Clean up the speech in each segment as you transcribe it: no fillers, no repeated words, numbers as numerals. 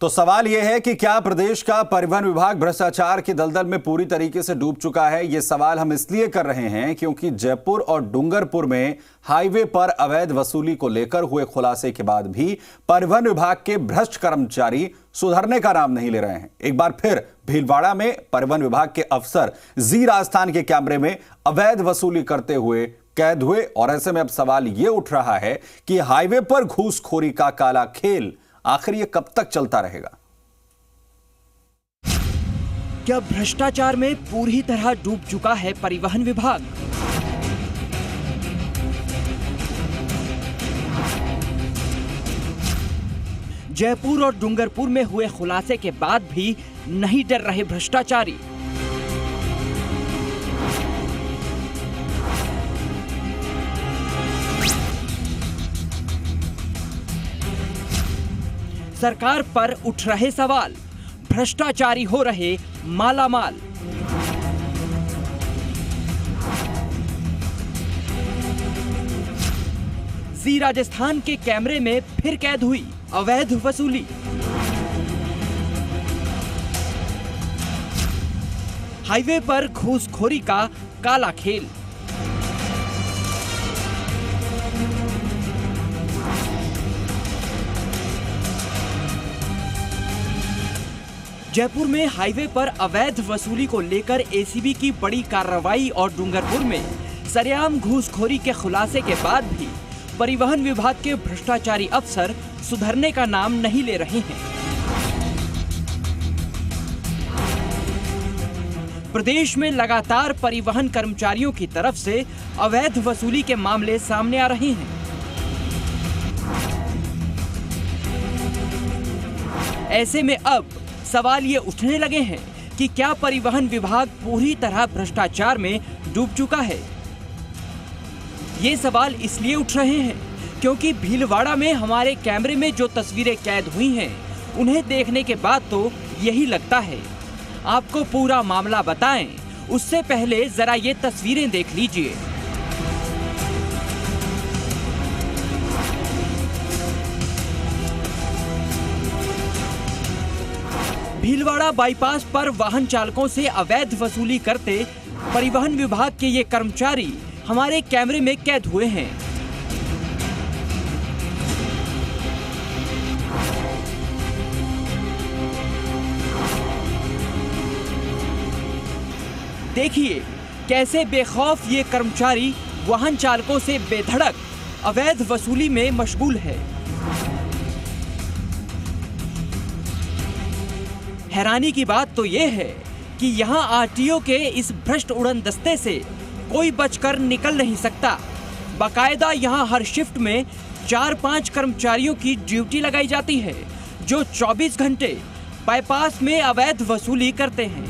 तो सवाल यह है कि क्या प्रदेश का परिवहन विभाग भ्रष्टाचार की दलदल में पूरी तरीके से डूब चुका है। यह सवाल हम इसलिए कर रहे हैं क्योंकि जयपुर और डूंगरपुर में हाईवे पर अवैध वसूली को लेकर हुए खुलासे के बाद भी परिवहन विभाग के भ्रष्ट कर्मचारी सुधरने का नाम नहीं ले रहे हैं। एक बार फिर भीलवाड़ा में परिवहन विभाग के अफसर जी राजस्थान के कैमरे में अवैध वसूली करते हुए कैद हुए और ऐसे में अब सवाल यह उठ रहा है कि हाईवे पर घूसखोरी का काला खेल आखिर ये कब तक चलता रहेगा। क्या भ्रष्टाचार में पूरी तरह डूब चुका है परिवहन विभाग? जयपुर और डूंगरपुर में हुए खुलासे के बाद भी नहीं डर रहे भ्रष्टाचारी। सरकार पर उठ रहे सवाल, भ्रष्टाचारी हो रहे मालामाल। जी राजस्थान के कैमरे में फिर कैद हुई अवैध वसूली। हाईवे पर घूसखोरी का काला खेल। जयपुर में हाईवे पर अवैध वसूली को लेकर एसीबी की बड़ी कार्रवाई और डूंगरपुर में सरेआम घूसखोरी के खुलासे के बाद भी परिवहन विभाग के भ्रष्टाचारी अफसर सुधरने का नाम नहीं ले रहे हैं। प्रदेश में लगातार परिवहन कर्मचारियों की तरफ से अवैध वसूली के मामले सामने आ रहे हैं। ऐसे में अब सवाल ये उठने लगे हैं कि क्या परिवहन विभाग पूरी तरह भ्रष्टाचार में डूब चुका है। ये सवाल इसलिए उठ रहे हैं क्योंकि भीलवाड़ा में हमारे कैमरे में जो तस्वीरें कैद हुई हैं, उन्हें देखने के बाद तो यही लगता है। आपको पूरा मामला बताएं, उससे पहले जरा ये तस्वीरें देख लीजिए। भीलवाड़ा बाईपास पर वाहन चालकों से अवैध वसूली करते परिवहन विभाग के ये कर्मचारी हमारे कैमरे में कैद हुए हैं। देखिए कैसे बेखौफ ये कर्मचारी वाहन चालकों से बेधड़क अवैध वसूली में मशगूल है। हैरानी की बात तो ये है कि यहाँ आरटीओ के इस भ्रष्ट उड़न दस्ते से कोई बचकर निकल नहीं सकता। बाकायदा यहाँ हर शिफ्ट में 4-5 कर्मचारियों की ड्यूटी लगाई जाती है जो 24 घंटे बाईपास में अवैध वसूली करते हैं।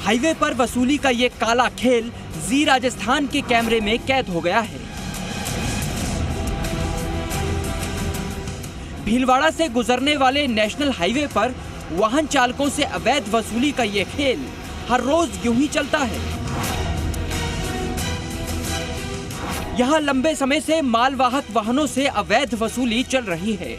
हाईवे पर वसूली का ये काला खेल जी राजस्थान के कैमरे में कैद हो गया है। भीलवाड़ा से गुजरने वाले नेशनल हाईवे पर वाहन चालकों से अवैध वसूली का ये खेल हर रोज यूं ही चलता है। यहाँ लंबे समय से मालवाहक वाहनों से अवैध वसूली चल रही है।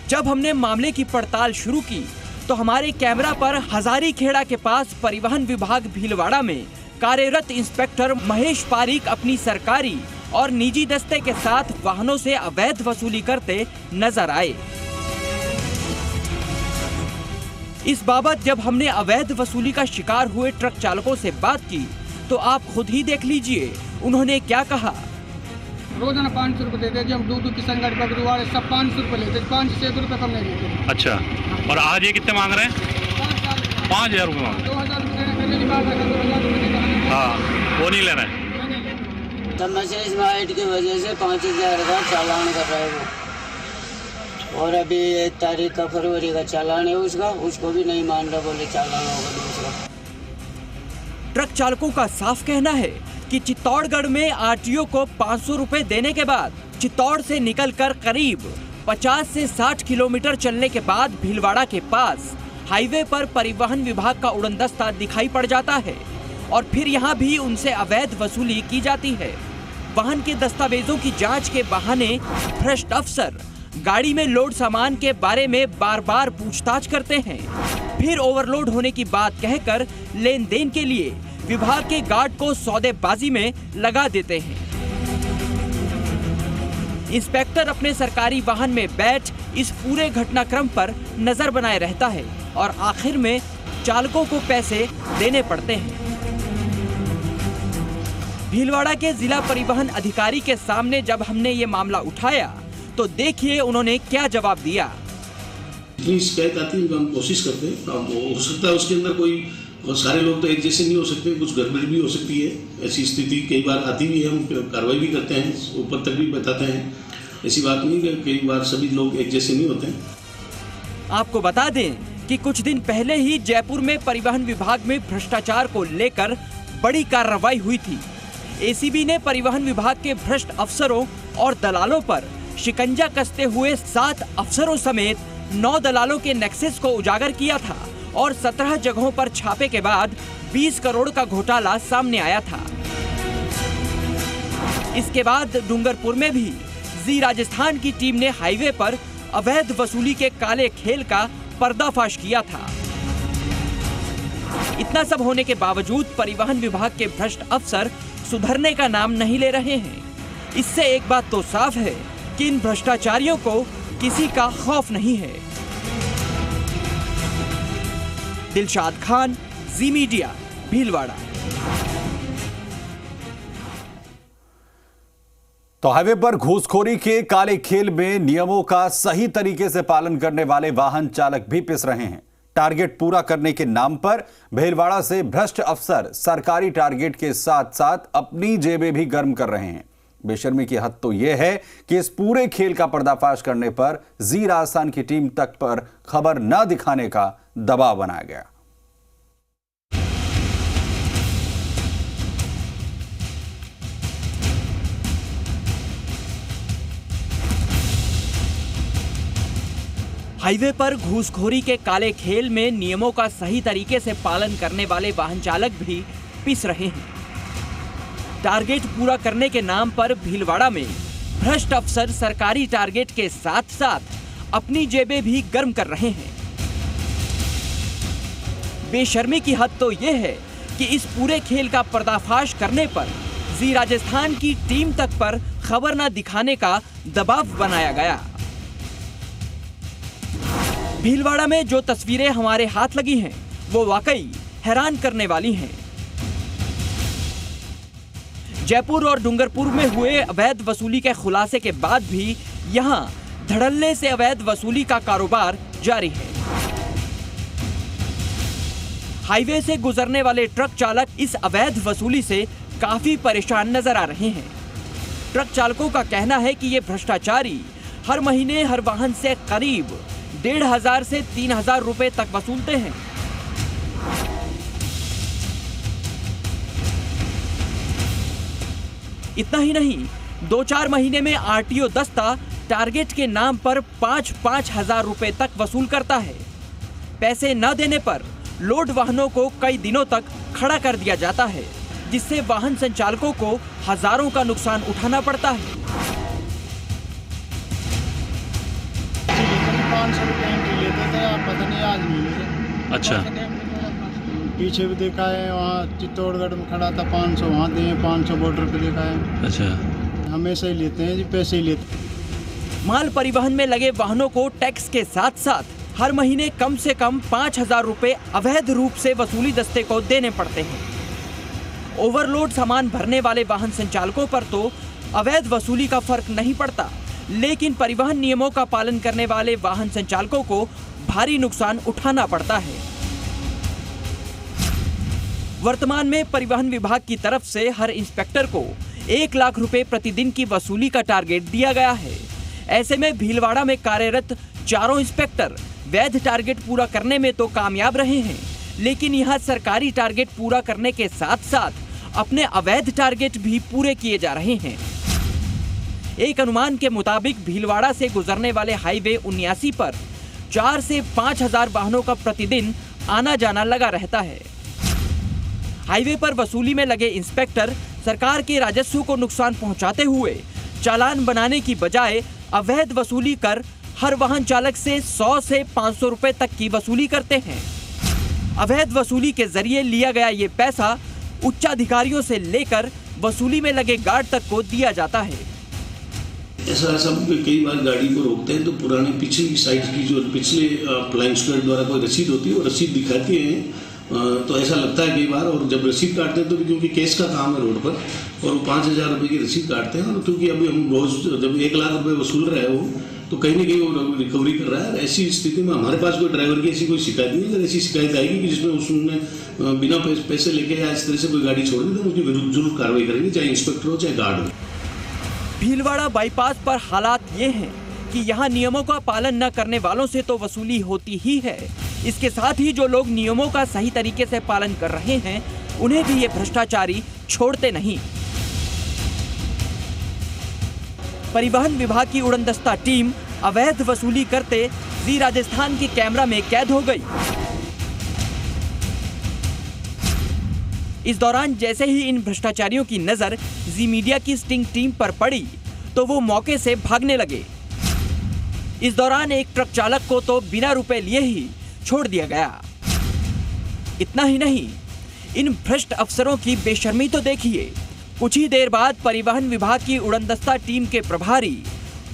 जब हमने मामले की पड़ताल शुरू की तो हमारे कैमरा पर हजारीखेड़ा के पास परिवहन विभाग भीलवाड़ा में कार्यरत इंस्पेक्टर महेश पारीक अपनी सरकारी और निजी दस्ते के साथ वाहनों से अवैध वसूली करते नजर आए। इस बाबत जब हमने अवैध वसूली का शिकार हुए ट्रक चालकों से बात की तो आप खुद ही देख लीजिए उन्होंने क्या कहा। रोजाना 500 रुपए देते जी, हम दूध किसान गाड़ी पकड़ू वाले सब 500 रुपए लेते, 500 रुपए कम नहीं देते। अच्छा, और आज ये कितने मांग रहे हैं? 5,000 रुपए मांग रहे हैं। 2,000 रुपए। हाँ, वो नहीं ले रहे हैं। तब मैसेज में हाइट की वजह से 5,000 का चालान कर रहा है वो, और अभी 1 तारीख का फरवरी का चालान है उसका, उसको भी नहीं मान रहा, बोले चालान होगा दूसरा। ट्रक चालकों का साफ कहना है कि चित्तौड़गढ़ में आरटीओ को 500 रुपए देने के बाद चित्तौड़ से निकलकर करीब 50 से 60 किलोमीटर चलने के बाद भीलवाड़ा के पास हाईवे पर परिवहन विभाग का उड़नदस्ता दिखाई पड़ जाता है और फिर यहाँ भी उनसे अवैध वसूली की जाती है। वाहन के दस्तावेजों की जांच के बहाने भ्रष्ट अफसर गाड़ी में लोड सामान के बारे में बार बार पूछताछ करते हैं, फिर ओवरलोड होने की बात कहकर लेन देन के लिए विभाग के गार्ड को सौदेबाजी में लगा देते हैं। इंस्पेक्टर अपने सरकारी वाहन में बैठ इस पूरे घटनाक्रम पर नजर बनाए रहता है और आखिर में चालकों को पैसे देने पड़ते हैं। भीलवाड़ा के जिला परिवहन अधिकारी के सामने जब हमने ये मामला उठाया तो देखिए उन्होंने क्या जवाब दिया। जितनी शिकायत आती है हम कोशिश करते हैं। अब हो सकता है उसके अंदर कोई, और सारे लोग तो एक जैसे नहीं हो सकते, कुछ गड़बड़ी भी हो सकती है। ऐसी स्थिति कई बार आती भी है, हम कार्रवाई भी करते हैं, ऊपर तक भी बताते हैं। ऐसी बात नहीं कि कई बार सभी लोग एक जैसे नहीं होते। आपको बता दें कि कुछ दिन पहले ही जयपुर में परिवहन विभाग में भ्रष्टाचार को लेकर बड़ी कार्रवाई हुई थी। एसीबी ने परिवहन विभाग के भ्रष्ट अफसरों और दलालों पर शिकंजा कसते हुए 7 अफसरों समेत 9 दलालों के नेक्सस को उजागर किया था और 17 जगहों पर छापे के बाद 20 करोड़ का घोटाला सामने आया था। इसके बाद डूंगरपुर में भी जी राजस्थान की टीम ने हाईवे पर अवैध वसूली के काले खेल का पर्दाफाश किया था। इतना सब होने के बावजूद परिवहन विभाग के भ्रष्ट अफसर सुधरने का नाम नहीं ले रहे हैं। इससे एक बात तो साफ है कि इन भ्रष्टाचारियों को किसी का खौफ नहीं है। दिलशाद खान, जी मीडिया, भीलवाड़ा। तो हाईवे पर घूसखोरी के काले खेल में नियमों का सही तरीके से पालन करने वाले वाहन चालक भी पिस रहे हैं। टारगेट पूरा करने के नाम पर भीलवाड़ा से भ्रष्ट अफसर सरकारी टारगेट के साथ साथ अपनी जेबें भी गर्म कर रहे हैं। बेशर्मी की हद तो यह है कि इस पूरे खेल का पर्दाफाश करने पर जी राजस्थान की टीम तक पर खबर न दिखाने का दबाव बनाया गया। हाईवे पर घूसखोरी के काले खेल में नियमों का सही तरीके से पालन करने वाले वाहन चालक भी पिस रहे हैं। टारगेट पूरा करने के नाम पर भीलवाड़ा में भ्रष्ट अफसर सरकारी टारगेट के साथ साथ अपनी जेबें भी गर्म कर रहे हैं। बेशर्मी की हद तो यह है कि इस पूरे खेल का पर्दाफाश करने पर जी राजस्थान की टीम तक पर खबर न दिखाने का दबाव बनाया गया। भीलवाड़ा में जो तस्वीरें हमारे हाथ लगी हैं वो वाकई हैरान करने वाली हैं। जयपुर और डूंगरपुर में हुए अवैध वसूली के खुलासे के बाद भी यहां धड़ल्ले से अवैध वसूली का कारोबार जारी है। हाईवे से गुजरने वाले ट्रक चालक इस अवैध वसूली से काफी परेशान नजर आ रहे हैं। ट्रक चालकों का कहना है कि ये भ्रष्टाचारी हर महीने हर वाहन से करीब 1,500 से 3,000 रुपए तक वसूलते हैं। इतना ही नहीं, 2-4 महीने में आरटीओ दस्ता टारगेट के नाम पर 5-5 हजार रुपए तक वसूल करता है। पैसे न देने पर लोड वाहनों को कई दिनों तक खड़ा कर दिया जाता है, जिससे वाहन संचालकों को हजारों का नुकसान उठाना पड़ता है। 500 रुपये एंट्री लेते थे, आप पता नहीं आज मिले। अच्छा, पीछे भी देखा है, वहाँ चित्तौड़गढ़ में खड़ा था 500, वहाँ दिए 500 बॉर्डर पे देखा है। अच्छा, हमेशा ही लेते हैं जी, पैसे ही लेते हैं। माल परिवहन में लगे वाहनों को टैक्स के साथ साथ हर महीने कम से कम 5,000 रुपए अवैध रूप से वसूली दस्ते को देने पड़ते हैं। ओवरलोड सामान भरने वाले वाहन संचालकों पर तो अवैध वसूली का फर्क नहीं पड़ता, लेकिन परिवहन नियमों का पालन करने वाले वाहन संचालकों को भारी नुकसान उठाना पड़ता है। वर्तमान में परिवहन विभाग की तरफ से हर इंस्पेक्टर को 1 लाख रुपए प्रतिदिन की वसूली का टारगेट दिया गया है। ऐसे में भीलवाड़ा में कार्यरत चारों इंस्पेक्टर वैध टारगेट पूरा करने में तो कामयाब रहे हैं, लेकिन यहाँ सरकारी टारगेट पूरा करने के साथ साथ अपने अवैध टारगेट भी पूरे किए जा रहे हैं। एक अनुमान के मुताबिक भीलवाड़ा से गुजरने वाले हाईवे 79 पर 4 से 5 हजार वाहनों का प्रतिदिन आना जाना लगा रहता है। हाईवे पर वसूली में लगे इंस्पेक्टर सरकार के राजस्व को नुकसान पहुंचाते हुए चालान बनाने की बजाय अवैध वसूली कर हर वाहन चालक से 100 से 500 रुपए तक की वसूली करते हैं। अवैध वसूली के जरिए लिया गया ये पैसा उच्चाधिकारियों से लेकर वसूली में लगे गार्ड तक को दिया जाता है। ऐसा कई बार गाड़ी को रोकते हैं तो पुरानी पिछली साइड की जो पिछले फ्लाइंग स्क्वाड द्वारा कोई रसीद होती है वो रसीद दिखाती है, तो ऐसा लगता है कई बार। और जब रसीद काटते हैं तो क्योंकि केस का काम है रोड पर और वो 5,000 रुपये की रसीद काटते हैं, और क्योंकि अभी हम रोज जब 1 लाख रुपये वसूल रहे हो तो कहीं ना कहीं वो रिकवरी कर रहा है। ऐसी स्थिति में हमारे पास कोई ड्राइवर की ऐसी कोई शिकायत नहीं है। अगर ऐसी शिकायत आएगी कि जिसमें उसने बिना पैसे लेके या इस तरह से कोई गाड़ी छोड़ दी तो उनके विरुद्ध जरूर कार्रवाई करेंगे, चाहे इंस्पेक्टर हो चाहे गार्ड हो। भीलवाड़ा बाईपास पर हालात ये हैं कि यहाँ नियमों का पालन न करने वालों से तो वसूली होती ही है, इसके साथ ही जो लोग नियमों का सही तरीके से पालन कर रहे हैं उन्हें भी ये भ्रष्टाचारी छोड़ते नहीं। परिवहन विभाग की उड़नदस्ता टीम अवैध वसूली करते जी राजस्थान के कैमरा में कैद हो गई। इस दौरान जैसे ही इन भ्रष्टाचारियों की नजर जी मीडिया की स्टिंग टीम पर पड़ी तो वो मौके से भागने लगे। इस दौरान एक ट्रक चालक को तो बिना रुपए लिए ही छोड़ दिया गया। इतना ही नहीं, इन भ्रष्ट अफसरों की बेशर्मी तो देखिए। कुछ ही देर बाद परिवहन विभाग की उड़नदस्ता टीम के प्रभारी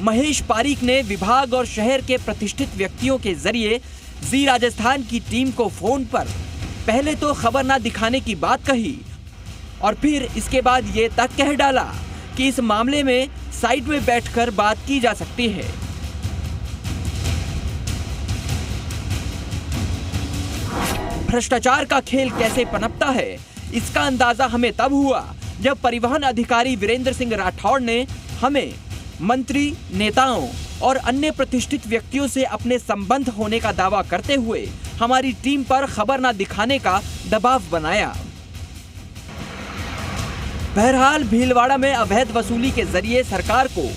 महेश पारीक ने विभाग और शहर के प्रतिष्ठित व्यक्तियों के जरिए जी राजस्थान की टीम को फोन पर पहले तो खबर ना दिखाने की बात कही और फिर इसके बाद ये तक कह डाला कि इस मामले में साइड में बैठकर बात की जा सकती है। भ्रष्टाचार का खेल कैसे पनपता है इसका अंदाजा हमें तब हुआ जब परिवहन अधिकारी वीरेंद्र सिंह राठौड़ ने हमें मंत्री, नेताओं और अन्य प्रतिष्ठित व्यक्तियों से अपने संबंध होने का दावा करते हुए हमारी टीम पर खबर न दिखाने का दबाव बनाया। बहरहाल भीलवाड़ा में अवैध वसूली के जरिए सरकार को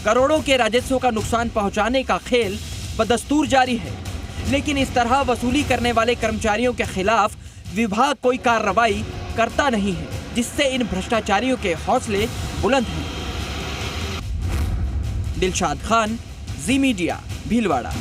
करोड़ों के राजस्व का नुकसान पहुंचाने का खेल बदस्तूर जारी है, लेकिन इस तरह वसूली करने वाले कर्मचारियों के खिलाफ विभाग कोई कार्रवाई करता नहीं है, जिससे इन भ्रष्टाचारियों के हौसले बुलंद हैं। दिलशाद खान, जी मीडिया, भीलवाड़ा।